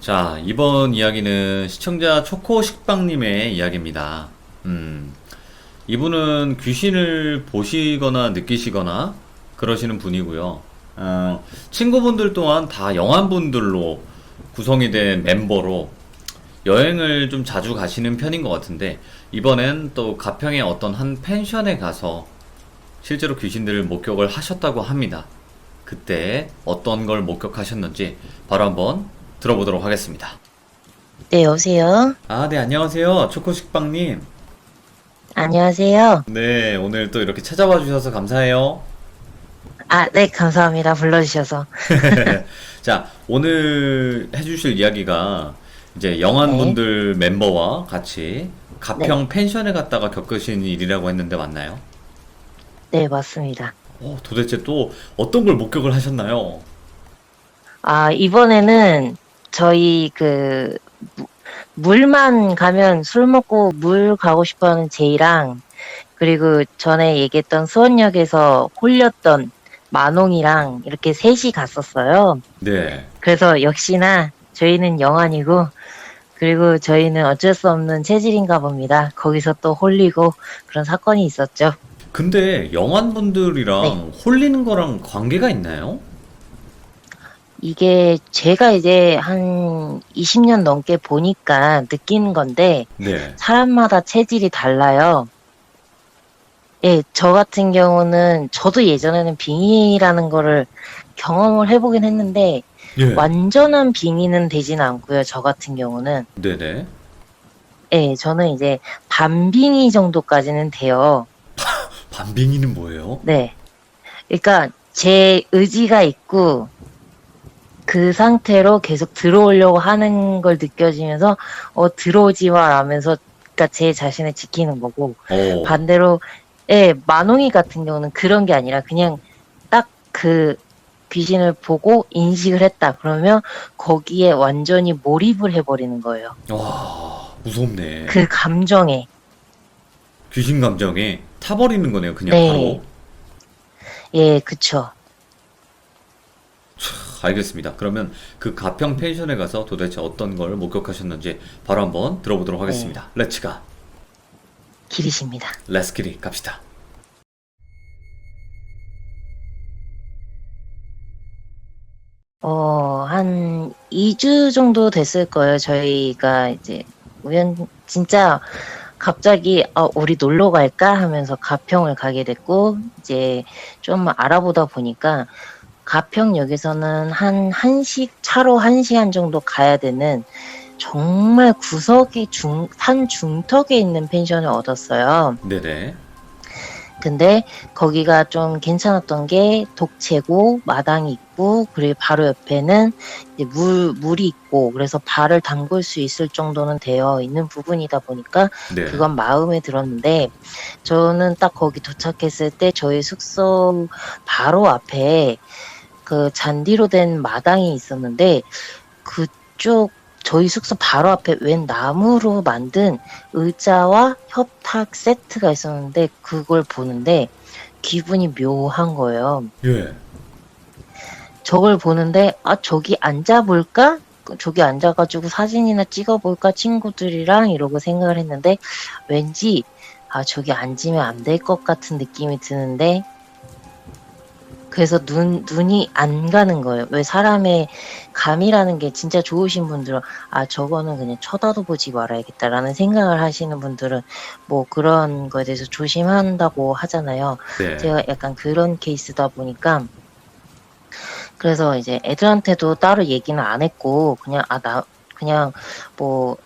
자, 이번 이야기는 시청자 초코식빵님의 이야기입니다. 이분은 귀신을 보시거나 느끼시거나 그러시는 분이고요. 친구분들 또한 다 영환분들로 구성이 된 멤버로 여행을 좀 자주 가시는 편인 것 같은데, 이번엔 또 가평의 어떤 한 펜션에 가서 실제로 귀신들을 목격을 하셨다고 합니다. 그때 어떤 걸 목격하셨는지 바로 한번 들어보도록 하겠습니다. 네, 여보세요? 아, 네, 안녕하세요. 초코식빵님. 안녕하세요. 네, 오늘 또 이렇게 찾아와 주셔서 감사해요. 아, 네, 감사합니다. 불러주셔서. 자, 오늘 해주실 이야기가 이제 네, 영환분들 멤버와 같이 네, 가평 펜션에 갔다가 겪으신 일이라고 했는데 맞나요? 네, 맞습니다. 도대체 또 어떤 걸 목격을 하셨나요? 아, 이번에는 저희 물만 가면 술 먹고 물 가고 싶어 하는 제이랑, 그리고 전에 얘기했던 수원역에서 홀렸던 만홍이랑 이렇게 셋이 갔었어요. 네. 그래서 역시나 저희는 영환이고, 그리고 저희는 어쩔 수 없는 체질인가 봅니다. 거기서 또 홀리고 그런 사건이 있었죠. 근데 네. 영환분들이랑 홀리는 거랑 관계가 있나요? 이게 제가 이제 한 20년 넘게 보니까 느끼는 건데, 네. 사람마다 체질이 달라요. 예, 저 같은 경우는, 저도 예전에는 빙의라는 거를 경험을 해보긴 했는데, 예. 완전한 빙의는 되진 않고요, 저 같은 경우는. 네네. 예, 저는 이제 반빙의 정도까지는 돼요. 반빙이는 뭐예요? 네. 그러니까 제 의지가 있고, 그 상태로 계속 들어오려고 하는 걸 느껴지면서 들어오지 마 라면서, 그러니까 제 자신을 지키는 거고, 어, 반대로 예, 만홍이 같은 경우는 그런 게 아니라 그냥 딱 그 귀신을 보고 인식을 했다 그러면 거기에 완전히 몰입을 해버리는 거예요. 와, 무섭네. 그 감정에. 귀신 감정에 타버리는 거네요, 그냥 네, 바로. 예, 그쵸. 알겠습니다. 그러면 그 가평 펜션에 가서 도대체 어떤 걸 목격하셨는지 바로 한번 들어보도록 네, 하겠습니다. 렛츠가. 길이십니다. 렛츠기리 갑시다. 한 2주 정도 됐을 거예요. 저희가 이제 진짜 갑자기 우리 놀러 갈까 하면서 가평을 가게 됐고, 이제 좀 알아보다 보니까 가평역에서는 한 1시 차로 1시간 정도 가야 되는 정말 구석이 산 중턱에 있는 펜션을 얻었어요. 네네. 근데 거기가 좀 괜찮았던 게 독채고 마당이 있고, 그리고 바로 옆에는 이제 물이 있고, 그래서 발을 담글 수 있을 정도는 되어 있는 부분이다 보니까 네. 그건 마음에 들었는데, 저는 딱 거기 도착했을 때 저희 숙소 바로 앞에 그 잔디로 된 마당이 있었는데, 그쪽 저희 숙소 바로 앞에 웬 나무로 만든 의자와 협탁 세트가 있었는데, 그걸 보는데 기분이 묘한 거예요. 예. 저걸 보는데 저기 앉아볼까? 저기 앉아가지고 사진이나 찍어볼까? 친구들이랑 이러고 생각을 했는데, 왠지 저기 앉으면 안 될 것 같은 느낌이 드는데, 그래서 눈이 안 가는 거예요. 왜 사람의 감이라는 게 진짜 좋으신 분들은 저거는 그냥 쳐다도 보지 말아야겠다라는 생각을 하시는 분들은 뭐 그런 거에 대해서 조심한다고 하잖아요. 네. 제가 약간 그런 케이스다 보니까, 그래서 이제 애들한테도 따로 얘기는 안 했고, 그냥 그냥 뭐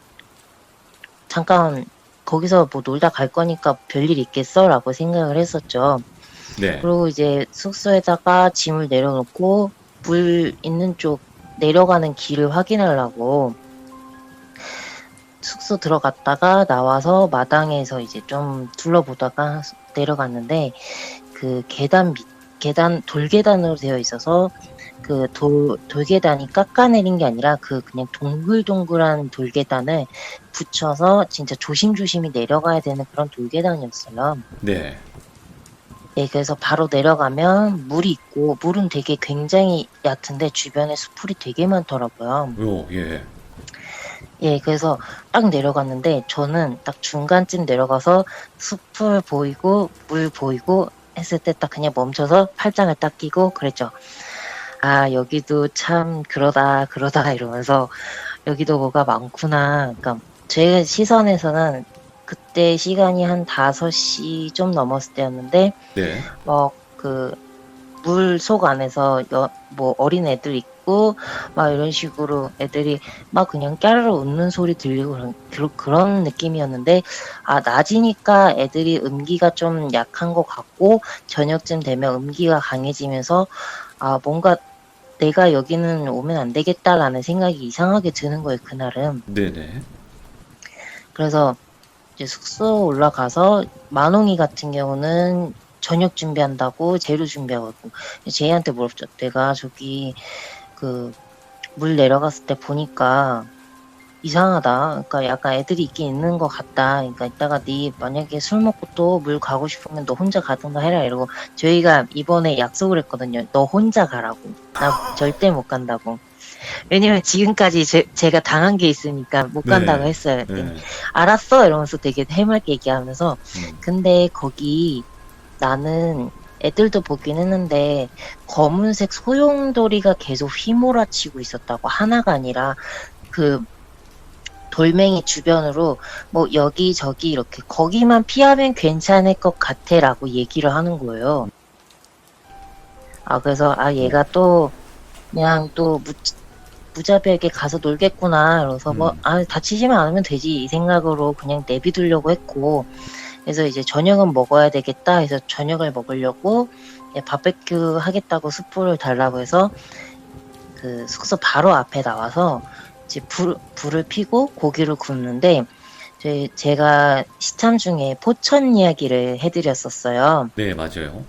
잠깐 거기서 뭐 놀다 갈 거니까 별일 있겠어라고 생각을 했었죠. 네. 그리고 이제 숙소에다가 짐을 내려놓고 물 있는 쪽 내려가는 길을 확인하려고 숙소 들어갔다가 나와서 마당에서 이제 좀 둘러보다가 내려갔는데, 그 계단 돌계단으로 되어 있어서 그 돌계단이 깎아내린 게 아니라 그냥 동글동글한 돌계단을 붙여서 진짜 조심조심히 내려가야 되는 그런 돌계단이었어요. 네. 네, 그래서 바로 내려가면 물이 있고, 물은 되게 굉장히 얕은데 주변에 수풀이 되게 많더라고요. 예. 예, 그래서 딱 내려갔는데 저는 딱 중간쯤 내려가서 숲을 보이고 물 보이고 했을 때 딱 그냥 멈춰서 팔짱을 딱 끼고 그랬죠. 아, 여기도 참 그러다 그러다 이러면서 여기도 뭐가 많구나. 그러니까 제 시선에서는 그때 시간이 한 5시 좀 넘었을 때였는데 네. 그 물 속 안에서 뭐 어린 애들 있고 막 이런 식으로 애들이 막 그냥 깨르르 웃는 소리 들리고 그런 느낌이었는데 아 낮이니까 애들이 음기가 좀 약한 것 같고 저녁쯤 되면 음기가 강해지면서 아 뭔가 내가 여기는 오면 안 되겠다라는 생각이 이상하게 드는 거예요 그날은. 네네. 그래서 이제 숙소 올라가서 만홍이 같은 경우는 저녁 준비한다고 재료 준비하고 제이한테 물었죠. 내가 저기 그 물 내려갔을 때 보니까 이상하다. 그러니까 약간 애들이 있긴 있는 것 같다. 그러니까 이따가 네 만약에 술 먹고 또 물 가고 싶으면 너 혼자 가든가 해라 이러고 저희가 이번에 약속을 했거든요. 너 혼자 가라고. 나 절대 못 간다고. 왜냐면 지금까지 제가 당한 게 있으니까 못 간다고 네. 했어요. 네. 알았어 이러면서 되게 해맑게 얘기하면서 음. 근데 거기 나는 애들도 보긴 했는데 검은색 소용돌이가 계속 휘몰아치고 있었다고 하나가 아니라 그 돌멩이 주변으로 뭐 여기저기 이렇게 거기만 피하면 괜찮을 것 같아라고 얘기를 하는 거예요. 아 그래서 아 얘가 또 그냥 또 무자비하게 가서 놀겠구나. 그래서 뭐, 아, 다치지만 않으면 되지. 이 생각으로 그냥 내비두려고 했고. 그래서 이제 저녁은 먹어야 되겠다 해서 저녁을 먹으려고 바베큐 하겠다고 숯불을 달라고 해서 그 숙소 바로 앞에 나와서 이제 불을 피고 고기를 굽는데 제가 시참 중에 포천 이야기를 해드렸었어요. 네, 맞아요.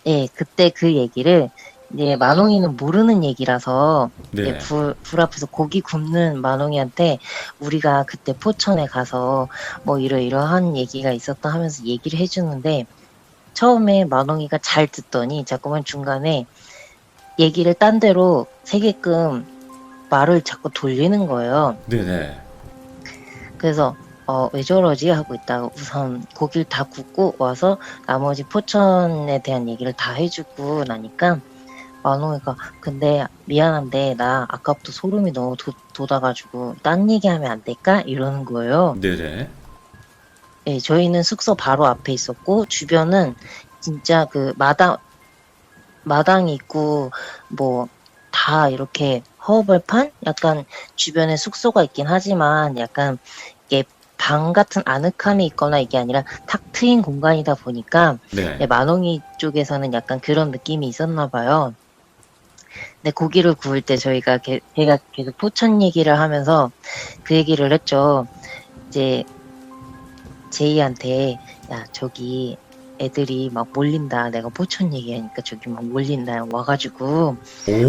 예, 그때 그 얘기를 이제 만홍이는 모르는 얘기라서 네. 불 앞에서 고기 굽는 만홍이한테 우리가 그때 포천에 가서 뭐 이러이러한 얘기가 있었다 하면서 얘기를 해주는데 처음에 만홍이가 잘 듣더니 자꾸만 중간에 얘기를 딴 데로 새게끔 말을 자꾸 돌리는 거예요. 네네. 그래서 왜 저러지 하고 있다가 우선 고기를 다 굽고 와서 나머지 포천에 대한 얘기를 다 해주고 나니까 만홍이가 근데 미안한데 나 아까부터 소름이 너무 돋아가지고 딴 얘기하면 안 될까? 이러는 거예요. 네네. 예, 저희는 숙소 바로 앞에 있었고 주변은 진짜 그 마당이 있고 뭐 다 이렇게 허벌판? 약간 주변에 숙소가 있긴 하지만 약간 이게 방 같은 아늑함이 있거나 이게 아니라 탁 트인 공간이다 보니까 네. 만홍이 쪽에서는 약간 그런 느낌이 있었나 봐요. 근데 고기를 구울 때 제가 계속 포천 얘기를 하면서 그 얘기를 했죠. 이제 제이한테 야 저기 애들이 막 몰린다. 내가 포천 얘기하니까 저기 막 몰린다. 와가지고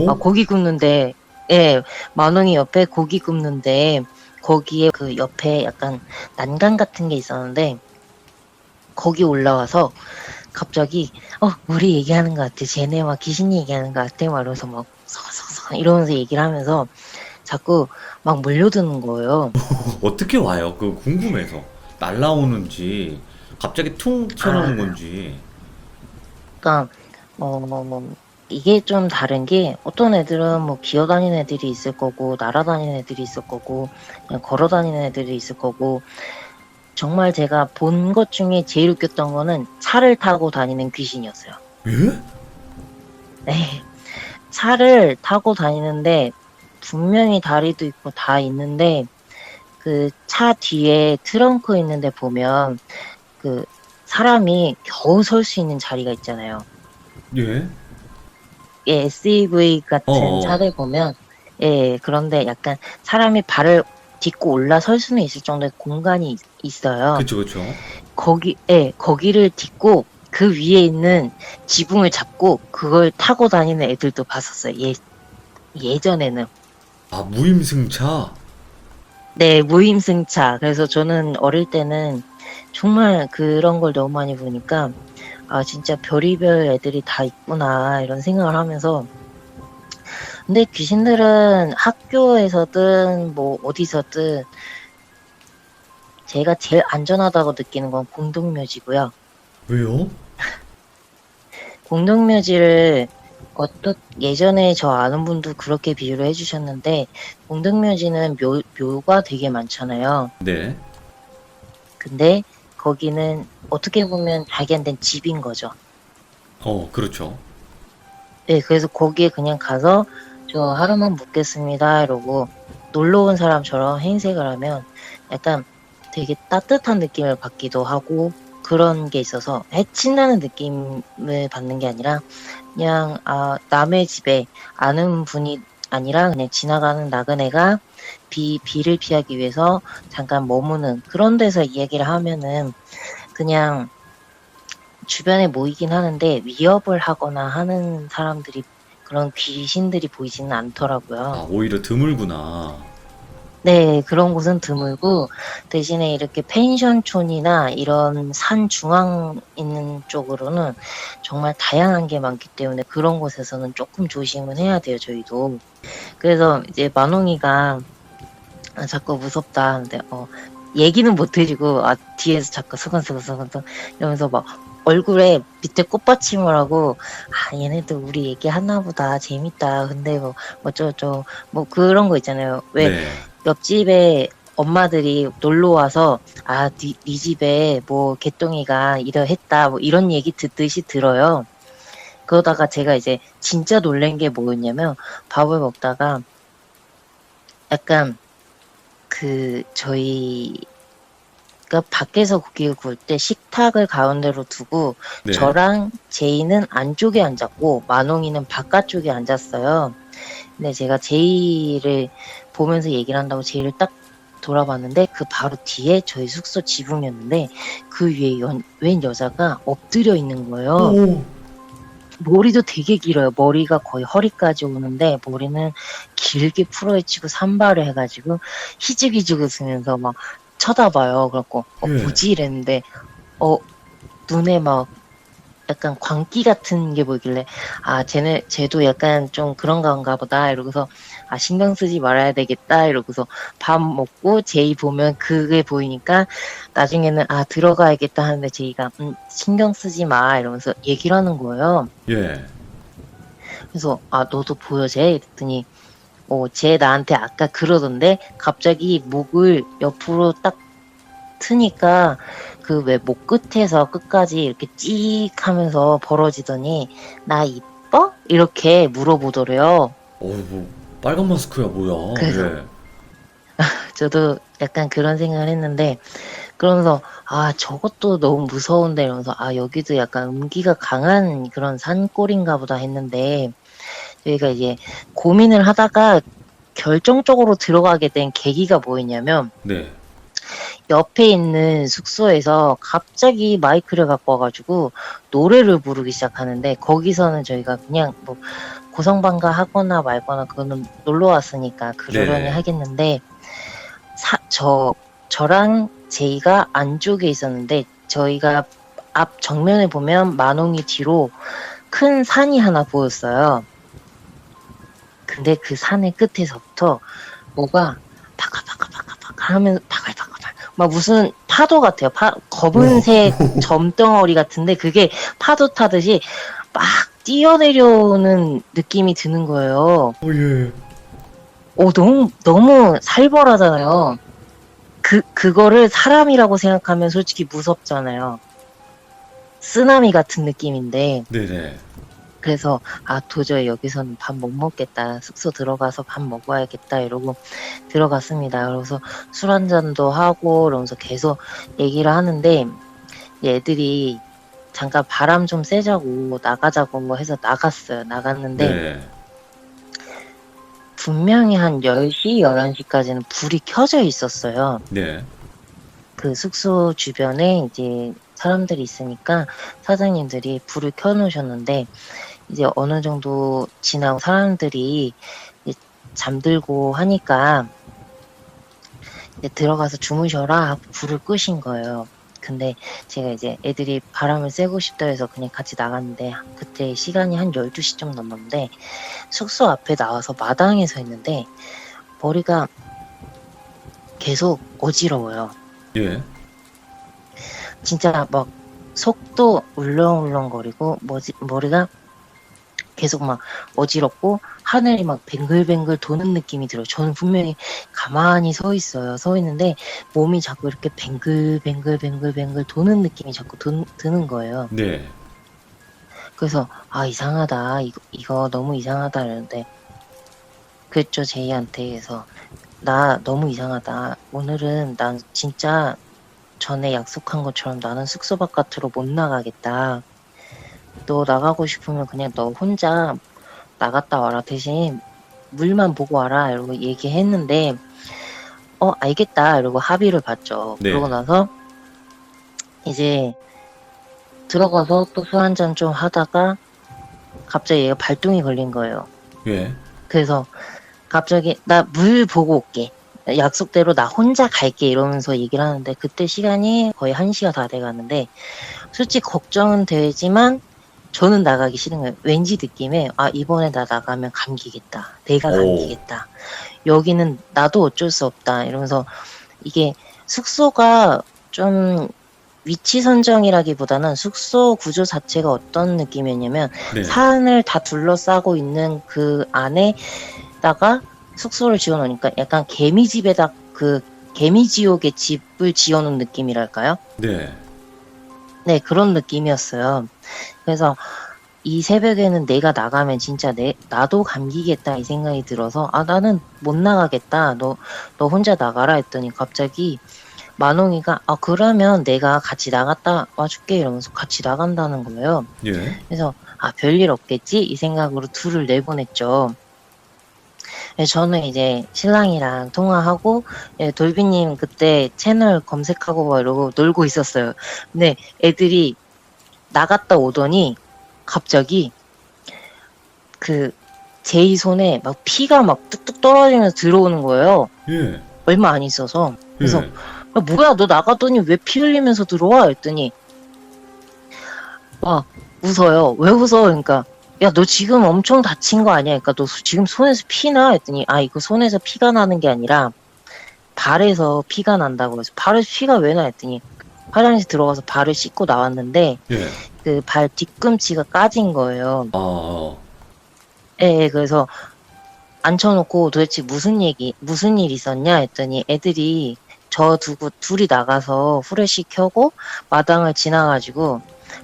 막 오? 고기 굽는데 예 만홍이 옆에 고기 굽는데 거기에 그 옆에 약간 난간 같은 게 있었는데 거기 올라와서 갑자기 우리 얘기하는 것 같아. 쟤네 막 귀신 얘기하는 것 같아. 막 이러면서 막 서서서 이러면서 얘기를 하면서 자꾸 막 몰려드는 거예요. 어떻게 와요? 그 궁금해서. 날라오는지, 갑자기 퉁 튀어나오는 아, 건지. 그러니까 뭐 이게 좀 다른 게 어떤 애들은 뭐 기어다니는 애들이 있을 거고 날아다니는 애들이 있을 거고 그냥 걸어다니는 애들이 있을 거고 정말 제가 본 것 중에 제일 웃겼던 거는 차를 타고 다니는 귀신이었어요. 예? 네. 차를 타고 다니는데 분명히 다리도 있고 다 있는데 그 차 뒤에 트렁크 있는데 보면 그 사람이 겨우 설 수 있는 자리가 있잖아요. 예? 예, SUV 같은 어어. 차들 보면 예, 그런데 약간 사람이 발을 딛고 올라설 수는 있을 정도의 공간이 있어요. 그쵸, 그쵸. 거기를 딛고 그 위에 있는 지붕을 잡고 그걸 타고 다니는 애들도 봤었어요. 예전에는. 아, 무임승차? 네, 무임승차. 그래서 저는 어릴 때는 정말 그런 걸 너무 많이 보니까 아, 진짜 별의별 애들이 다 있구나 이런 생각을 하면서 근데 귀신들은 학교에서든 뭐 어디서든 제가 제일 안전하다고 느끼는 건 공동묘지고요. 왜요? 공동묘지를 예전에 저 아는 분도 그렇게 비유를 해주셨는데, 공동묘지는 묘가 되게 많잖아요. 네. 근데 거기는 어떻게 보면 자기한테는 집인 거죠. 그렇죠. 네, 그래서 거기에 그냥 가서 저 하루만 묵겠습니다 이러고 놀러 온 사람처럼 행색을 하면 약간 되게 따뜻한 느낌을 받기도 하고, 그런 게 있어서 해친다는 느낌을 받는 게 아니라 그냥 남의 집에 아는 분이 아니라 그냥 지나가는 나그네가 비를 피하기 위해서 잠깐 머무는 그런 데서 이야기를 하면은 그냥 주변에 모이긴 하는데 위협을 하거나 하는 사람들이, 그런 귀신들이 보이지는 않더라고요. 오히려 드물구나. 네, 그런 곳은 드물고 대신에 이렇게 펜션촌이나 이런 산 중앙 있는 쪽으로는 정말 다양한 게 많기 때문에 그런 곳에서는 조금 조심은 해야 돼요, 저희도. 그래서 이제 만홍이가 자꾸 무섭다 하는데 얘기는 못 해주고 뒤에서 자꾸 수근수근 이러면서 막 얼굴에 밑에 꽃받침을 하고 얘네들 우리 얘기 하나 보다 재밌다, 근데 뭐 어쩌고저쩌고 뭐 그런 거 있잖아요. 왜 네. 옆집에 엄마들이 놀러 와서 네 집에 뭐 개똥이가 이러했다 뭐 이런 얘기 듣듯이 들어요. 그러다가 제가 이제 진짜 놀란 게 뭐였냐면, 밥을 먹다가 약간 저희가 밖에서 고기를 구울 때 식탁을 가운데로 두고 네. 저랑 제이는 안쪽에 앉았고 만홍이는 바깥쪽에 앉았어요. 근데 제가 제이를 보면서 얘기를 한다고 제이를 딱 돌아봤는데 그 바로 뒤에 저희 숙소 지붕이었는데 그 위에 웬 여자가 엎드려 있는 거예요. 오. 머리도 되게 길어요. 머리가 거의 허리까지 오는데 머리는 길게 풀어헤치고 산발을 해가지고 희죽희죽 웃으면서 막 쳐다봐요. 그래갖고 예. 뭐지 이랬는데 눈에 막 약간 광기 같은 게 보이길래 쟤도 약간 좀 그런가 보다 이러고서 신경 쓰지 말아야 되겠다 이러고서 밥 먹고 제이 보면 그게 보이니까 나중에는 들어가야겠다 하는데 제이가 신경 쓰지 마 이러면서 얘기를 하는 거예요. 예. 그래서 너도 보여 쟤? 이랬더니 쟤 나한테 아까 그러던데 갑자기 목을 옆으로 딱 트니까 그 왜 목 끝에서 끝까지 이렇게 찍 하면서 벌어지더니 나 이뻐? 이렇게 물어보더래요. 뭐 빨간 마스크야 뭐야? 그래서 예. 저도 약간 그런 생각을 했는데, 그러면서 저것도 너무 무서운데 이러면서 여기도 약간 음기가 강한 그런 산골인가 보다 했는데, 저희가 이제 고민을 하다가 결정적으로 들어가게 된 계기가 뭐였냐면, 네. 옆에 있는 숙소에서 갑자기 마이크를 갖고 와가지고 노래를 부르기 시작하는데, 거기서는 저희가 그냥 뭐 고성방가 하거나 말거나 그거는 놀러 왔으니까 그러려니 네. 하겠는데, 저랑 제이가 안쪽에 있었는데 저희가 앞 정면에 보면 만홍이 뒤로 큰 산이 하나 보였어요. 근데 그 산의 끝에서부터 뭐가 바글바글바글바글 하면서 바글바글 막 무슨 파도 같아요. 검은색 점덩어리 같은데 그게 파도 타듯이 막 뛰어내려오는 느낌이 드는 거예요. 예. 너무 살벌하잖아요. 그거를 사람이라고 생각하면 솔직히 무섭잖아요. 쓰나미 같은 느낌인데. 네네. 그래서 도저히 여기서는 밥 못 먹겠다. 숙소 들어가서 밥 먹어야겠다 이러고 들어갔습니다. 그래서 술 한잔도 하고 그러면서 계속 얘기를 하는데, 애들이 잠깐 바람 좀 쐬자고 나가자고 뭐 해서 나갔어요. 나갔는데 네. 분명히 한 10시, 11시까지는 불이 켜져 있었어요. 네. 그 숙소 주변에 이제 사람들이 있으니까 사장님들이 불을 켜놓으셨는데, 이제 어느 정도 지나고 사람들이 이제 잠들고 하니까 이제 들어가서 주무셔라 하고 불을 끄신 거예요. 근데 제가 이제 애들이 바람을 쐬고 싶다 해서 그냥 같이 나갔는데 그때 시간이 한 12시 좀 넘었는데 숙소 앞에 나와서 마당에 서 있는데 머리가 계속 어지러워요. 예. 진짜 막 속도 울렁울렁거리고 머리가 계속 막 어지럽고 하늘이 막 뱅글뱅글 도는 느낌이 들어요. 저는 분명히 가만히 서 있어요. 서 있는데 몸이 자꾸 이렇게 뱅글뱅글 도는 느낌이 자꾸 드는 거예요. 네. 그래서 아 이상하다. 이거 너무 이상하다 이러는데 그랬죠 제이한테. 그래서 나 너무 이상하다. 오늘은 난 진짜 전에 약속한 것처럼 나는 숙소 바깥으로 못 나가겠다. 너 나가고 싶으면 그냥 너 혼자 나갔다 와라. 대신 물만 보고 와라. 이러고 얘기했는데 알겠다. 이러고 합의를 봤죠. 네. 그러고 나서 이제 들어가서 또 술 한잔 좀 하다가 갑자기 얘가 발동이 걸린 거예요. 예. 그래서 갑자기 나 물 보고 올게. 약속대로 나 혼자 갈게 이러면서 얘기를 하는데 그때 시간이 거의 1시가 다 돼가는데 솔직히 걱정은 되지만 저는 나가기 싫은 거예요. 왠지 느낌에 이번에 나 나가면 감기겠다. 내가 오. 감기겠다. 여기는 나도 어쩔 수 없다. 이러면서 이게 숙소가 좀 위치 선정이라기보다는 숙소 구조 자체가 어떤 느낌이었냐면 네. 산을 다 둘러싸고 있는 그 안에다가 숙소를 지어놓으니까 약간 개미집에다 그 개미지옥의 집을 지어놓은 느낌이랄까요? 네. 네, 그런 느낌이었어요. 그래서 이 새벽에는 내가 나가면 진짜 나도 감기겠다 이 생각이 들어서 나는 못 나가겠다. 너 혼자 나가라 했더니 갑자기 만홍이가 그러면 내가 같이 나갔다 와줄게 이러면서 같이 나간다는 거예요. 예. 그래서 별일 없겠지 이 생각으로 둘을 내보냈죠. 저는 이제 신랑이랑 통화하고 돌비님 그때 채널 검색하고 막 이러고 놀고 있었어요. 근데 애들이 나갔다 오더니 갑자기 그 제이 손에 막 피가 막 뚝뚝 떨어지면서 들어오는 거예요. 예. 얼마 안 있어서. 그래서 예. 뭐야 너 나가더니 왜 피 흘리면서 들어와? 했더니 웃어요. 왜 웃어? 그러니까 야 너 지금 엄청 다친 거 아니야? 그러니까 너 지금 손에서 피 나? 했더니 이거 손에서 피가 나는 게 아니라 발에서 피가 난다고 해서 발에서 피가 왜 나? 했더니 화장실 들어가서 발을 씻고 나왔는데 예. 그 발 뒤꿈치가 까진 거예요. 예, 그래서 앉혀놓고 도대체 무슨 일 있었냐 했더니 애들이 저 둘이 나가서 후레쉬 켜고 마당을 지나가지고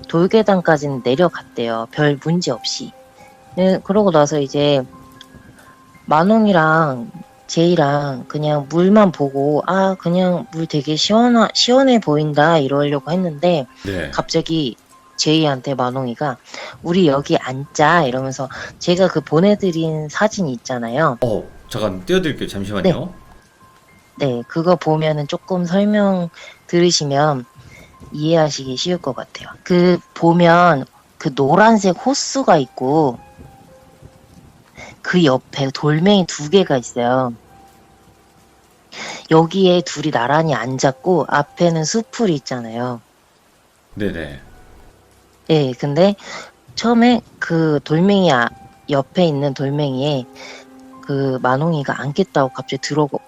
돌계단까지는 내려갔대요. 별 문제 없이. 네, 그러고 나서 이제 만홍이랑 제이랑 그냥 물만 보고 그냥 물 되게 시원해 보인다 이러려고 했는데 네. 갑자기 제이한테 만홍이가 우리 여기 앉자 이러면서 제가 그 보내드린 사진 있잖아요. 잠깐 띄워드릴게요. 잠시만요. 네, 그거 보면은 조금 설명 들으시면 이해하시기 쉬울 것 같아요. 그 보면 그 노란색 호수가 있고 그 옆에 돌멩이 2개가 있어요. 여기에 둘이 나란히 앉았고 앞에는 숲풀이 있잖아요. 네네. 예, 근데 처음에 그 돌멩이 옆에 있는 돌멩이에 그 만홍이가 앉겠다고 갑자기 들어가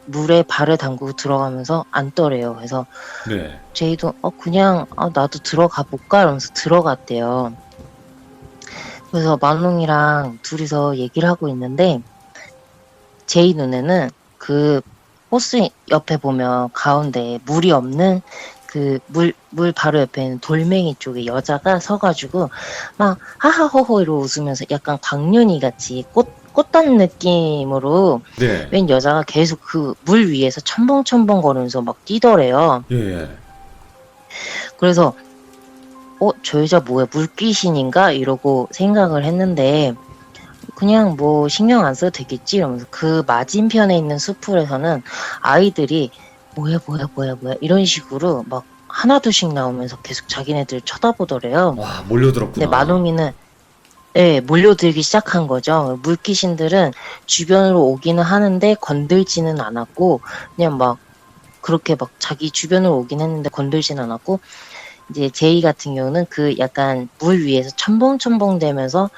물에 발을 담그고 들어가면서 앉더래요. 그래서 네. 제이도 그냥 나도 들어가 볼까 이러면서 들어갔대요. 그래서 만홍이랑 둘이서 얘기를 하고 있는데 제이 눈에는 그 호수 옆에 보면 가운데 물이 없는 그 물 바로 옆에 있는 돌멩이 쪽에 여자가 서가지고 막 하하호호 이러고 웃으면서 약간 강륜이 같이 꽃단 느낌으로 네. 웬 여자가 계속 그 물 위에서 첨벙첨벙 거리면서 막 뛰더래요. 예. 그래서 저 여자 뭐야 물귀신인가 이러고 생각을 했는데 그냥 뭐 신경 안 써도 되겠지 이러면서 그 맞은편에 있는 숲풀에서는 아이들이 뭐야 이런 식으로 막 하나둘씩 나오면서 계속 자기네들 쳐다보더래요. 와, 몰려들었구나. 근데 만홍이는 몰려들기 시작한 거죠. 물귀신들은 주변으로 오기는 하는데 건들지는 않았고 그냥 막 그렇게 막 자기 주변으로 오긴 했는데 건들진 않았고, 이제 제이 같은 경우는 그 약간 물 위에서 첨벙첨벙 되면서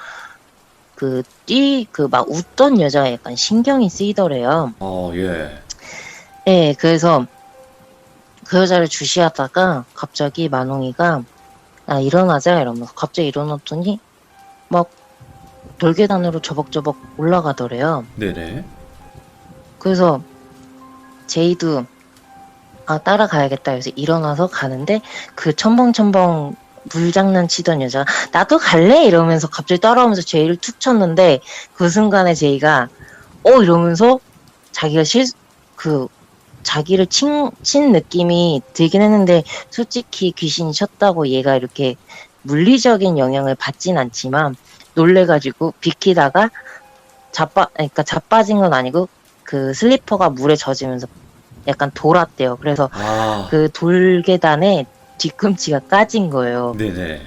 막 웃던 여자가 약간 신경이 쓰이더래요. 예. 예, 그래서 그 여자를 주시하다가 갑자기 만홍이가 일어나자 이러면서 갑자기 일어났더니 막 돌계단으로 저벅저벅 올라가더래요. 네네. 그래서 제이도 따라가야겠다 해서 일어나서 가는데 그 첨벙첨벙 물장난 치던 여자가 나도 갈래? 이러면서 갑자기 따라오면서 제이를 툭 쳤는데 그 순간에 제이가 이러면서 자기가 자기를 친 느낌이 들긴 했는데 솔직히 귀신이 쳤다고 얘가 이렇게 물리적인 영향을 받진 않지만 놀래가지고 비키다가 그러니까 자빠진 건 아니고 그 슬리퍼가 물에 젖으면서 약간 돌았대요. 그래서 그 돌계단에 뒤꿈치가 까진 거예요. 네네.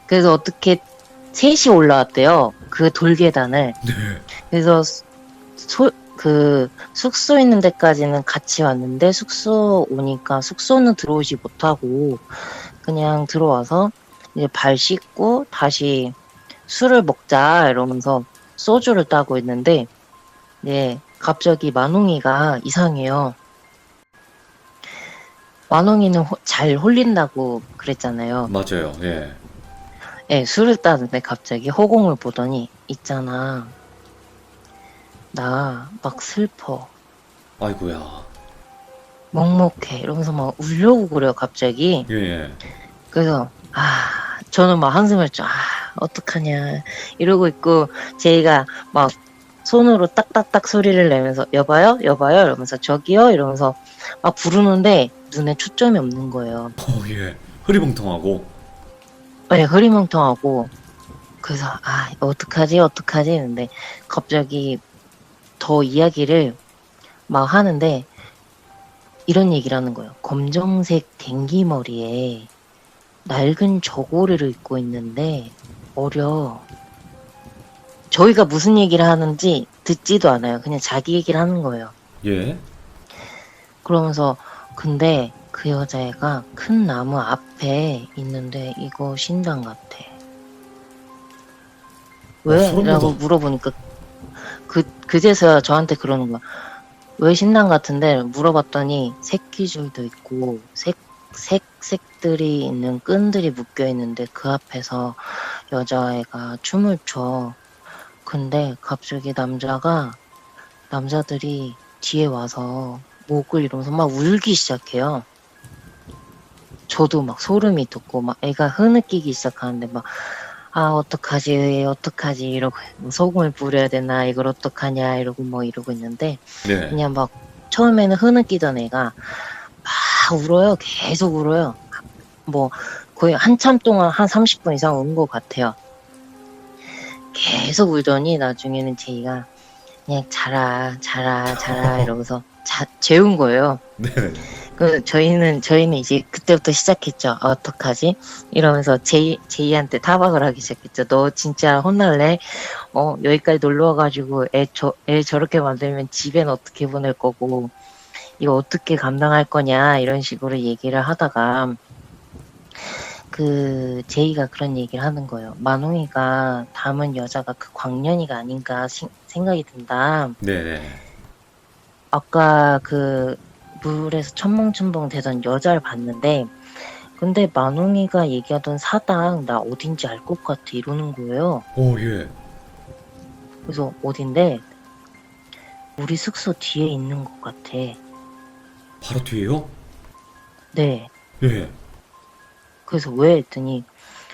그래서 어떻게 셋이 올라왔대요. 그 돌계단을. 네. 그래서 그 숙소 있는 데까지는 같이 왔는데 숙소 오니까 숙소는 들어오지 못하고 그냥 들어와서 이제 발 씻고 다시 술을 먹자 이러면서 소주를 따고 있는데 갑자기 만홍이가 이상해요. 만홍이는 잘 홀린다고 그랬잖아요. 맞아요. 예. 예, 술을 따는데 갑자기 허공을 보더니 있잖아. 나 막 슬퍼. 아이고야. 먹먹해. 이러면서 막 울려고 그래요, 갑자기. 예. 그래서, 저는 막 한숨을 좀, 어떡하냐. 이러고 있고, 제이가 막 손으로 딱딱딱 소리를 내면서, 여봐요? 여봐요? 이러면서, 저기요? 이러면서 막 부르는데, 눈에 초점이 없는 거예요. 예. 흐리멍텅하고. 네, 흐리멍텅하고. 그래서, 어떡하지? 어떡하지? 했는데, 갑자기 더 이야기를 막 하는데, 이런 얘기를 하는 거예요. 검정색 댕기머리에 낡은 저고리를 입고 있는데 어려. 저희가 무슨 얘기를 하는지 듣지도 않아요. 그냥 자기 얘기를 하는 거예요. 예. 그러면서 근데 그 여자애가 큰 나무 앞에 있는데 이거 신당 같아. 왜? 소름 라고 돋아. 물어보니까 그제서야 저한테 그러는 거야. 왜 신당 같은데 물어봤더니 새끼줄도 있고 색들이 있는 끈들이 묶여 있는데 그 앞에서 여자애가 춤을 춰. 근데 갑자기 남자들이 뒤에 와서 목을 이러면서 막 울기 시작해요. 저도 막 소름이 돋고 막 애가 흐느끼기 시작하는데 막 어떡하지 이러고 소금을 뿌려야 되나 이걸 어떡하냐 이러고 뭐 이러고 있는데 네. 그냥 막 처음에는 흐느끼던 애가 막 울어요. 계속 울어요. 뭐 거의 한참 동안 한 30분 이상 운 것 같아요. 계속 울더니 나중에는 제이가 그냥 자라 이러면서 재운 거예요. 네. 그 저희는 이제 그때부터 시작했죠. 어떡하지? 이러면서 제이한테 타박을 하기 시작했죠. 너 진짜 혼날래? 여기까지 놀러 와가지고 애 저렇게 만들면 집엔 어떻게 보낼 거고 이거 어떻게 감당할 거냐 이런 식으로 얘기를 하다가 그 제이가 그런 얘기를 하는 거예요. 만홍이가 닮은 여자가 그 광년이가 아닌가 생각이 든다. 네. 아까 그 물에서 첨벙첨벙 되던 여자를 봤는데 근데 만홍이가 얘기하던 사당 나 어딘지 알 것 같아 이러는 거예요. 예. 그래서 어딘데 우리 숙소 뒤에 있는 것 같아. 바로 뒤에요? 네. 예. 그래서 왜 했더니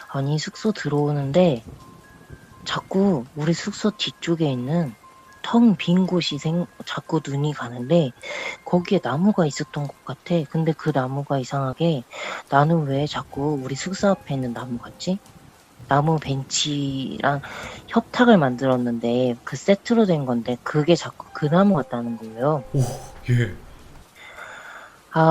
아니 숙소 들어오는데 자꾸 우리 숙소 뒤쪽에 있는 텅 빈 곳이 자꾸 눈이 가는데 거기에 나무가 있었던 것 같아. 근데 그 나무가 이상하게 나는 왜 자꾸 우리 숙소 앞에 있는 나무 같지? 나무 벤치랑 협탁을 만들었는데 그 세트로 된 건데 그게 자꾸 그 나무 같다는 거예요. 예.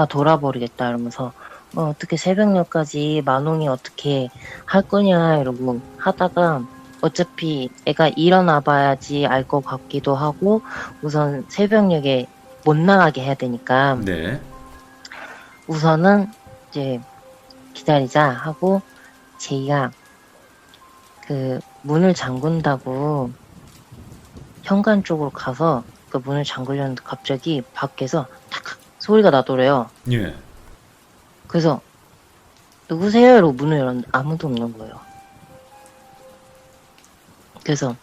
돌아버리겠다 이러면서 어떻게 새벽녘까지 만홍이 어떻게 할 거냐 이러고 하다가 어차피 애가 일어나 봐야지 알 것 같기도 하고 우선 새벽녘에 못 나가게 해야 되니까 네. 우선은 이제 기다리자 하고 제이가 그 문을 잠근다고 현관 쪽으로 가서 그 문을 잠그려는데 갑자기 밖에서 탁 소리가 나더래요. 예. 그래서 누구세요? 이러고 문을 열었는데 아무도 없는 거예요. 그래서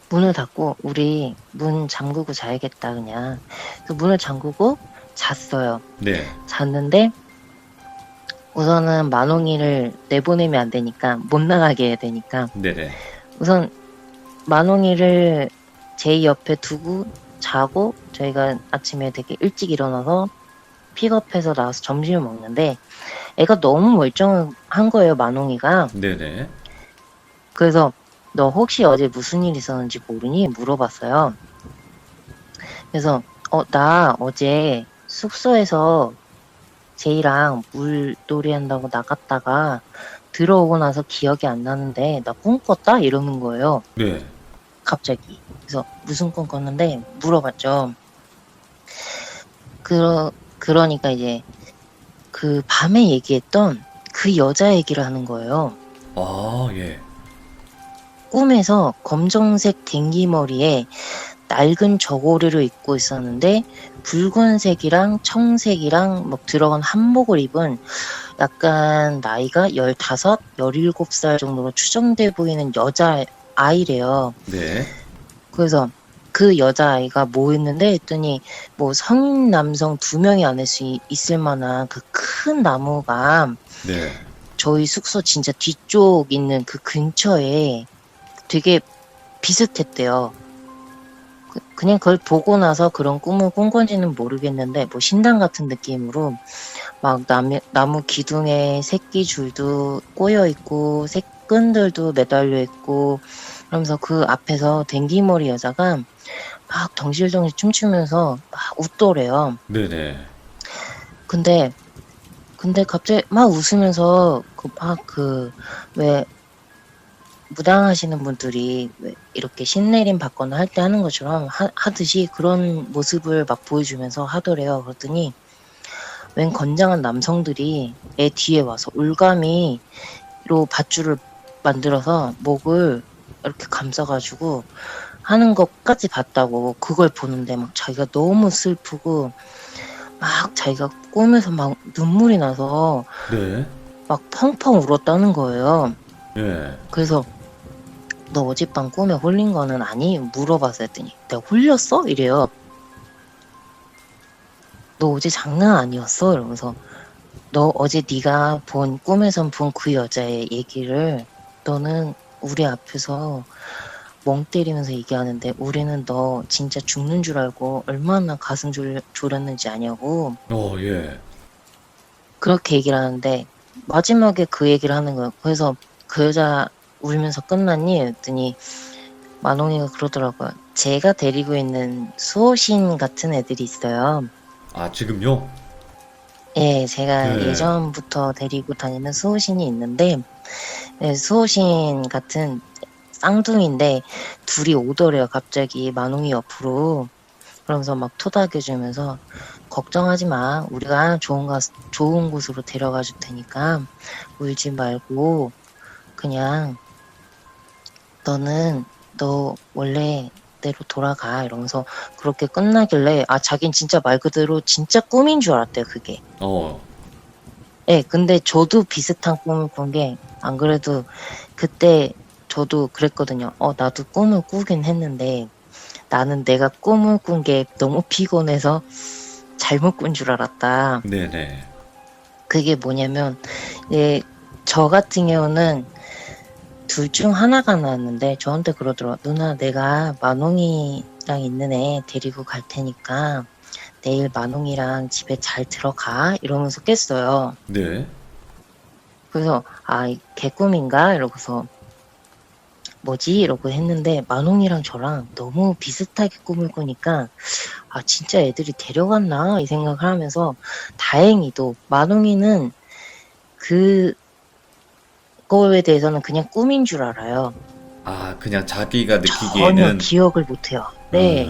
문을 닫고 우리 문 잠그고 자야겠다 그냥. 그래서 문을 잠그고 잤어요. 네. 잤는데 우선은 만홍이를 내보내면 안 되니까 못 나가게 해야 되니까 네네. 우선 만홍이를 제이 옆에 두고 자고 저희가 아침에 되게 일찍 일어나서 픽업해서 나와서 점심을 먹는데 애가 너무 멀쩡한 거예요, 만홍이가. 네네. 그래서 너 혹시 어제 무슨 일 있었는지 모르니? 물어봤어요. 그래서 나 어제 숙소에서 제이랑 물놀이 한다고 나갔다가 들어오고 나서 기억이 안 나는데 나 꿈 꿨다? 이러는 거예요. 네. 갑자기. 그래서 무슨 꿈 꿨는데 물어봤죠. 그러니까 이제 그 밤에 얘기했던 그 여자 얘기를 하는 거예요. 아, 예. 꿈에서 검정색 댕기머리에 낡은 저고리를 입고 있었는데 붉은색이랑 청색이랑 막 들어간 한복을 입은 약간 나이가 15, 17살 정도로 추정돼 보이는 여자 아이래요. 네. 그래서 그 여자아이가 뭐 했는데 했더니 뭐 성인 남성 2명이 안을 수 있을 만한 그 큰 나무가 네. 저희 숙소 진짜 뒤쪽 있는 그 근처에 되게 비슷했대요. 그냥 그걸 보고 나서 그런 꿈을 꾼 건지는 모르겠는데 뭐 신당 같은 느낌으로 막 나무 기둥에 새끼 줄도 꼬여 있고 새끈들도 매달려 있고 그러면서 그 앞에서 댕기머리 여자가 막 덩실덩실 춤추면서 막 웃더래요. 네네. 근데 갑자기 막 웃으면서 왜 무당하시는 분들이 왜 이렇게 신내림 받거나 할 때 하는 것처럼 하듯이 그런 모습을 막 보여주면서 하더래요. 그랬더니 웬 건장한 남성들이 애 뒤에 와서 올가미로 밧줄을 만들어서 목을 이렇게 감싸가지고 하는 것까지 봤다고. 그걸 보는데 막 자기가 너무 슬프고 막 자기가 꿈에서 막 눈물이 나서 네. 막 펑펑 울었다는 거예요. 예. 그래서 너 어젯밤 꿈에 홀린 거는 아니? 물어봤어요. 했더니 내가 홀렸어? 이래요. 너 어제 장난 아니었어? 이러면서 너 어제 네가 본 꿈에선 본 그 여자의 얘기를 너는 우리 앞에서 멍 때리면서 얘기하는데 우리는 너 진짜 죽는 줄 알고 얼마나 가슴 졸였는지 아냐고 예. 그렇게 얘기를 하는데 마지막에 그 얘기를 하는 거예요. 그래서 그 여자 울면서 끝났니? 했더니 만홍이가 그러더라고요. 제가 데리고 있는 수호신 같은 애들이 있어요. 아, 지금요? 예, 제가 네. 예전부터 데리고 다니는 수호신이 있는데 수호신 같은 쌍둥이인데 둘이 오더래요. 갑자기 만홍이 옆으로. 그러면서 막 토닥여주면서 걱정하지 마. 우리가 좋은 곳으로 데려가 줄 테니까 울지 말고 그냥 너 원래 대로 돌아가 이러면서 그렇게 끝나길래 자긴 진짜 말 그대로 진짜 꿈인 줄 알았대요. 그게. 예, 근데 저도 비슷한 꿈을 꾼 게 안 그래도 그때 저도 그랬거든요. 나도 꿈을 꾸긴 했는데 나는 내가 꿈을 꾼 게 너무 피곤해서 잘못 꾼 줄 알았다. 네네. 그게 뭐냐면 저 같은 경우는 둘 중 하나가 나왔는데 저한테 그러더라고요. 누나 내가 만홍이랑 있는 애 데리고 갈 테니까 내일 만홍이랑 집에 잘 들어가 이러면서 깼어요. 네. 그래서 개꿈인가 이러고서 뭐지? 이러고 했는데 만홍이랑 저랑 너무 비슷하게 꿈을 꾸니까 진짜 애들이 데려갔나? 이 생각을 하면서 다행히도 만홍이는 그거에 대해서는 그냥 꿈인 줄 알아요. 아, 그냥 자기가 전혀 느끼기에는 기억을 못해요. 네.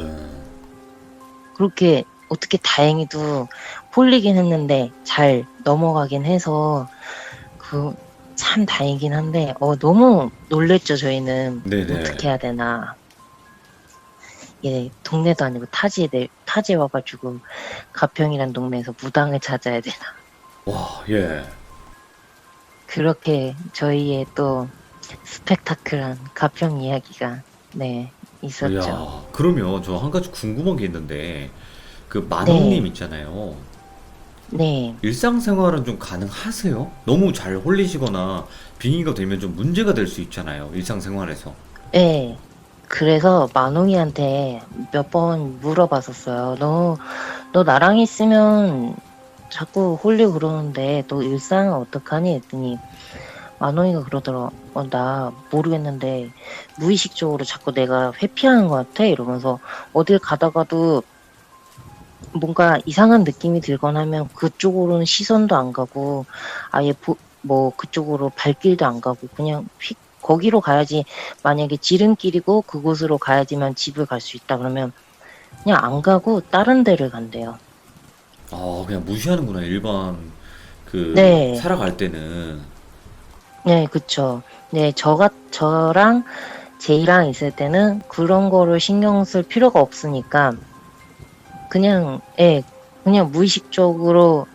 그렇게 어떻게 다행히도 폴리긴 했는데 잘 넘어가긴 해서 그 참 다행이긴 한데 너무 놀랬죠 저희는. 네네. 어떻게 해야 되나. 예, 동네도 아니고 타지에 와가지고 가평이란 동네에서 무당을 찾아야 되나. 와, 예. 그렇게 저희의 또 스펙타클한 가평 이야기가 네 있었죠. 야, 그러면 저 한 가지 궁금한 게 있는데, 그 네, 만홍님 있잖아요. 네, 일상생활은 좀 가능하세요? 너무 잘 홀리시거나 빙의가 되면 좀 문제가 될 수 있잖아요. 일상생활에서. 네. 그래서 만홍이한테 몇 번 물어봤었어요. 너 나랑 있으면 자꾸 홀리고 그러는데 너 일상은 어떡하니? 했더니 만홍이가 그러더라. 나 모르겠는데 무의식적으로 자꾸 내가 회피하는 것 같아. 이러면서 어딜 가다가도 뭔가 이상한 느낌이 들거나 하면 그쪽으로는 시선도 안 가고 아예 뭐 그쪽으로 발길도 안 가고 그냥 휙 거기로 가야지. 만약에 지름길이고 그곳으로 가야지만 집을 갈 수 있다 그러면 그냥 안 가고 다른 데를 간대요. 아, 그냥 무시하는구나. 일반 네, 살아갈 때는. 네, 그쵸. 네, 저랑 제이랑 있을 때는 그런 거를 신경 쓸 필요가 없으니까 그냥, 예, 그냥 무의식적으로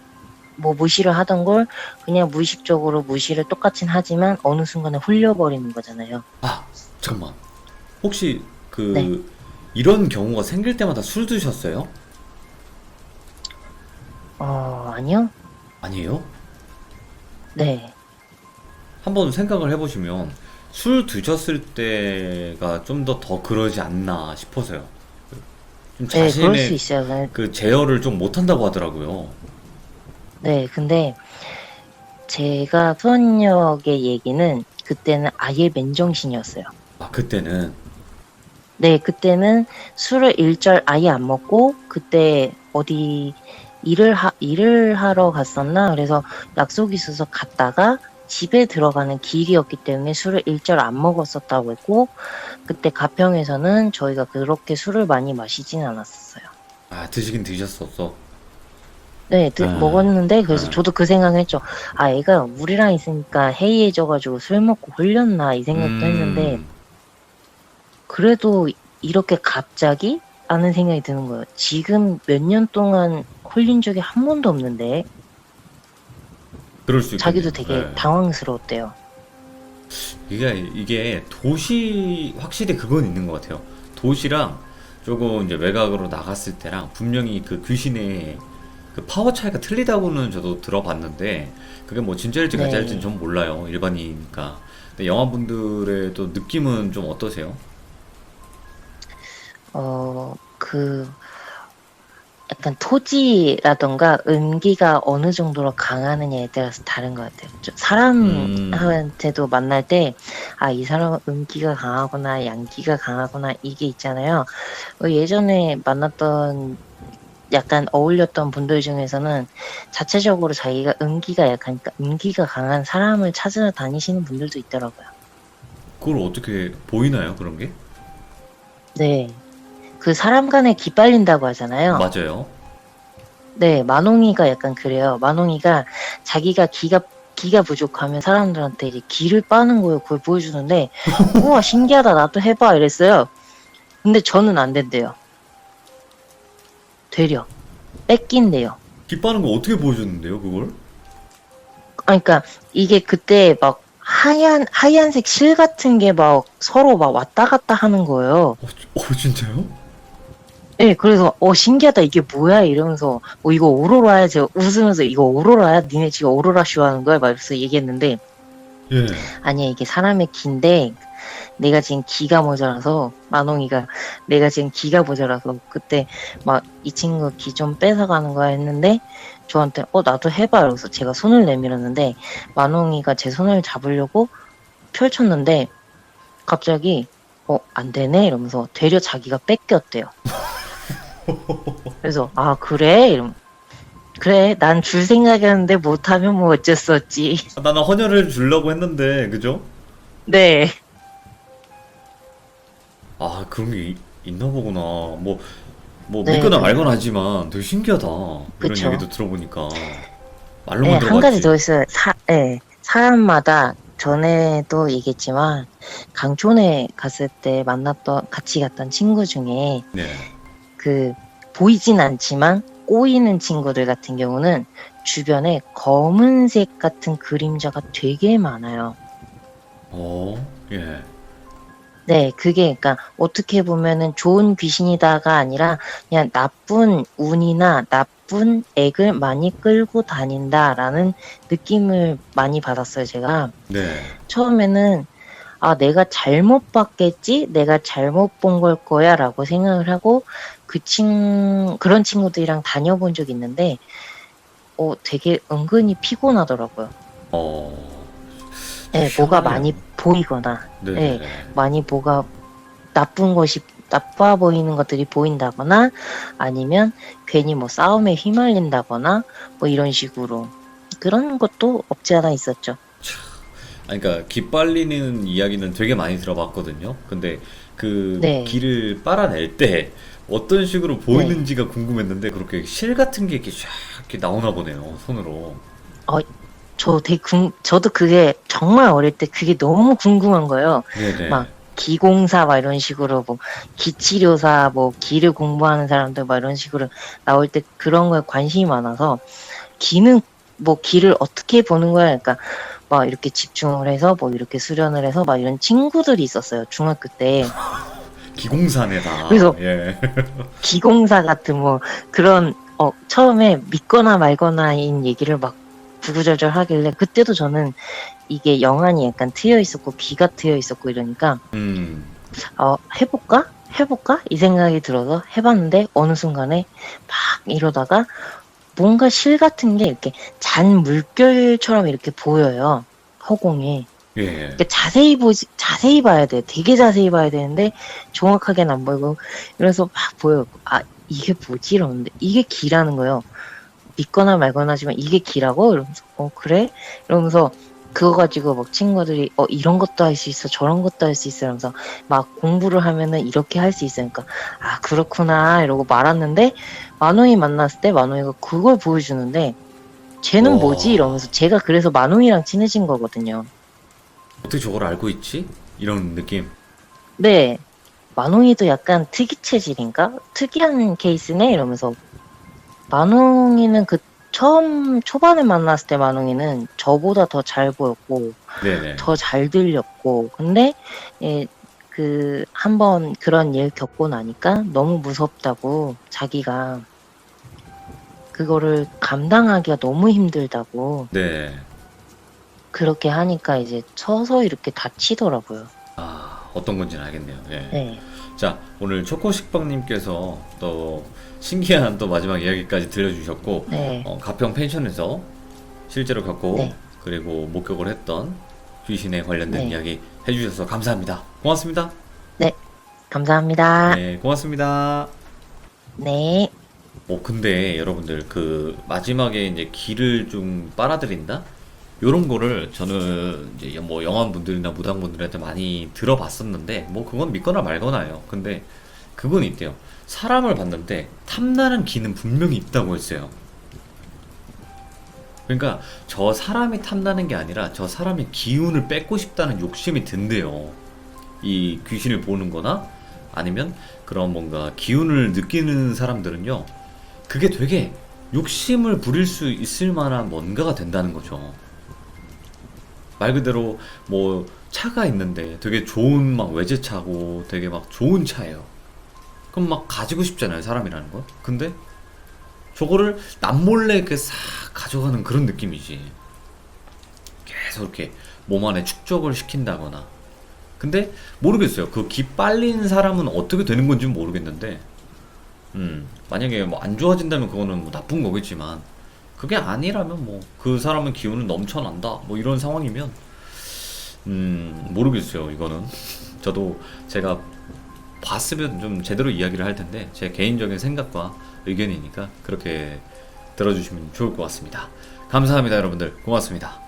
뭐 무시를 하던 걸 그냥 무의식적으로 무시를 똑같이 하지만 어느 순간에 홀려버리는 거잖아요. 아, 잠깐만. 혹시 네. 이런 경우가 생길 때마다 술 드셨어요? 아니요? 아니에요? 네. 한번 생각을 해보시면 술 드셨을 때가 좀 더 그러지 않나 싶어서요. 좀 네, 그럴 수 자신의 있어요. 그 제어를 좀 못한다고 하더라고요. 네, 근데 제가 수원역의 얘기는 그때는 아예 맨정신이었어요. 아, 그때는. 네, 그때는 술을 일절 아예 안 먹고 그때 어디 일을 하러 갔었나? 그래서 약속이 있어서 갔다가 집에 들어가는 길이었기 때문에 술을 일절 안 먹었었다고 했고 그때 가평에서는 저희가 그렇게 술을 많이 마시진 않았었어요. 아, 드시긴 드셨었어. 네, 아, 먹었는데 그래서 아. 저도 그 생각했죠. 아, 애가 우리랑 있으니까 해이해져가지고 술 먹고 홀렸나 이 생각도 했는데 음, 그래도 이렇게 갑자기? 라는 생각이 드는 거예요. 지금 몇 년 동안 홀린 적이 한 번도 없는데 그럴 수 있겠네요. 자기도 되게 예. 당황스러웠대요. 이게 도시, 확실히 그건 있는 것 같아요. 도시랑 조금 이제 외곽으로 나갔을 때랑 분명히 그 귀신의 그 파워 차이가 틀리다고는 저도 들어봤는데, 그게 뭐 진짜일지 가짜일지는 네. 전 몰라요. 일반이니까. 근데 영화분들의 또 느낌은 좀 어떠세요? 그 약간 토지라던가 음기가 어느 정도로 강하느냐에 따라서 다른 것 같아요. 음, 사람한테도 만날 때, 아, 이 사람은 음기가 강하구나, 양기가 강하구나, 이게 있잖아요. 예전에 만났던 약간 어울렸던 분들 중에서는 자체적으로 자기가 음기가 약하니까 음기가 강한 사람을 찾으러 다니시는 분들도 있더라고요. 그걸 어떻게 보이나요? 그런 게? 네. 그 사람 간에 기빨린다고 하잖아요. 맞아요. 네, 만홍이가 약간 그래요. 만홍이가 자기가 기가 부족하면 사람들한테 이제 기를 빠는 거예요. 그걸 보여주는데, 우와, 신기하다. 나도 해봐. 이랬어요. 근데 저는 안 된대요. 되려. 뺏긴대요. 기 빠는 거 어떻게 보여줬는데요, 그걸? 그러니까 이게 그때 막 하얀색 실 같은 게 막 서로 막 왔다 갔다 하는 거예요. 진짜요? 예, 그래서 신기하다. 이게 뭐야? 이러면서 이거 오로라야. 제가 웃으면서 이거 오로라야? 니네 지금 오로라 쇼 하는 거야? 말면서 얘기했는데 예. 아니야, 이게 사람의 기인데 내가 지금 기가 모자라서 만홍이가 내가 지금 기가 모자라서 그때 막 이 친구 기 좀 뺏어가는 거야 했는데 저한테 나도 해봐. 이러면서 제가 손을 내밀었는데 만홍이가 제 손을 잡으려고 펼쳤는데 갑자기 안 되네 이러면서 되려 자기가 뺏겼대요. 그래서 아 그래? 그래 난 줄 생각이었는데 못하면 뭐 어쩔 수 없지. 나는 헌혈을 주려고 했는데, 그죠? 네. 아, 그런 게 있나 보구나. 뭐, 뭐 네, 믿거나 네. 말거나 하지만 되게 신기하다. 이런 그쵸. 얘기도 들어보니까 네, 말로만 한 가지 들어봤지. 더 있어요. 사람마다 전에도 얘기했지만 강촌에 갔을 때 같이 갔던 친구 중에 네. 그 보이진 않지만 꼬이는 친구들 같은 경우는 주변에 검은색 같은 그림자가 되게 많아요. 예. 네, 그게 그러니까 어떻게 보면은 좋은 귀신이다가 아니라 그냥 나쁜 운이나 나쁜 액을 많이 끌고 다닌다라는 느낌을 많이 받았어요, 제가. 네. 처음에는 아, 내가 잘못 봤겠지? 내가 잘못 본 걸 거야 라고 생각을 하고 그런 친구들이랑 다녀본 적이 있는데 되게 은근히 피곤하더라고요. 어, 좀 네, 뭐가 많이 희한하네요. 보이거나, 네, 네네네. 많이 뭐가 나빠 보이는 것들이 보인다거나, 아니면 괜히 뭐 싸움에 휘말린다거나, 뭐 이런 식으로. 그런 것도 없지 않아 있었죠. 아니, 그러니까 기빨리는 이야기는 되게 많이 들어봤거든요. 근데 그 네, 길을 빨아낼 때 어떤 식으로 네. 보이는지가 궁금했는데 그렇게 실 같은 게 이렇게 쫙 이렇게 나오나 보네요. 손으로. 어, 저도 그게 정말 어릴 때 그게 너무 궁금한 거예요. 막, 네네. 기공사 막 이런 식으로 뭐 기치료사 뭐 기를 공부하는 사람들 막 이런 식으로 나올 때 그런 거에 관심이 많아서 기는 뭐 기를 어떻게 보는 거야 그러니까 막 이렇게 집중을 해서 뭐 이렇게 수련을 해서 막 이런 친구들이 있었어요 중학교 때. 기공사네다. 그래서 예. 기공사 같은 뭐 그런 처음에 믿거나 말거나인 얘기를 막 구구절절 하길래 그때도 저는 이게 영안이 약간 트여 있었고 귀가 트여 있었고 이러니까 음. 해볼까? 해볼까? 이 생각이 들어서 해봤는데 어느 순간에 막 이러다가 뭔가 실 같은 게 이렇게 잔 물결처럼 이렇게 보여요. 허공에. 예. 그러니까 자세히 봐야 돼. 되게 자세히 봐야 되는데 정확하게는 안 보이고 그래서 막 보여요. 아, 이게 뭐지? 이러는데 이게 기라는 거예요. 믿거나 말거나 하지만 이게 기라고? 이러면서 그래? 이러면서 그거 가지고 막 친구들이 이런 것도 할 수 있어 저런 것도 할 수 있어 이러면서 막 공부를 하면은 이렇게 할 수 있으니까 아 그렇구나 이러고 말았는데 만홍이 만났을 때 만홍이가 그걸 보여주는데 쟤는 뭐지? 와. 이러면서 제가 그래서 만홍이랑 친해진 거거든요. 어떻게 저걸 알고 있지? 이런 느낌. 네. 만홍이도 약간 특이 체질인가? 특이한 케이스네? 이러면서 만홍이는 처음 초반에 만났을 때 만홍이는 저보다 더 잘 보였고 네네. 더 잘 들렸고 근데 예, 한번 그런 일 겪고 나니까 너무 무섭다고 자기가 그거를 감당하기가 너무 힘들다고 네. 그렇게 하니까 이제 서서 이렇게 다치더라고요. 아, 어떤 건지는 알겠네요. 예. 네, 자, 오늘 초코식빵님께서 또 신기한 또 마지막 이야기까지 들려주셨고, 네, 가평 펜션에서 실제로 겪고, 네, 그리고 목격을 했던 귀신에 관련된 네, 이야기 해주셔서 감사합니다. 고맙습니다. 네, 감사합니다. 네, 고맙습니다. 네, 근데 여러분들, 그, 마지막에 이제 기를 좀 빨아들인다? 요런 거를 저는 이제 뭐 영화분들이나 무당분들한테 많이 들어봤었는데, 뭐 그건 믿거나 말거나예요. 근데 그건 있대요. 사람을 봤는데 탐나는 기는 분명히 있다고 했어요. 그러니까 저 사람이 탐나는 게 아니라 저 사람의 기운을 뺏고 싶다는 욕심이 든대요. 이 귀신을 보는 거나 아니면 그런 뭔가 기운을 느끼는 사람들은요. 그게 되게 욕심을 부릴 수 있을 만한 뭔가가 된다는 거죠. 말 그대로 뭐 차가 있는데 되게 좋은 막 외제차고 되게 막 좋은 차예요. 그럼 막 가지고 싶잖아요, 사람이라는 거. 근데 저거를 남몰래 이렇게 싹 가져가는 그런 느낌이지. 계속 이렇게 몸 안에 축적을 시킨다거나. 근데 모르겠어요. 그 기 빨린 사람은 어떻게 되는 건지는 모르겠는데, 만약에 뭐 안 좋아진다면 그거는 뭐 나쁜 거겠지만, 그게 아니라면 뭐 그 사람은 기운은 넘쳐난다. 뭐 이런 상황이면, 모르겠어요. 이거는 저도 제가 봤으면 좀 제대로 이야기를 할 텐데 제 개인적인 생각과 의견이니까 그렇게 들어주시면 좋을 것 같습니다. 감사합니다, 여러분들. 고맙습니다.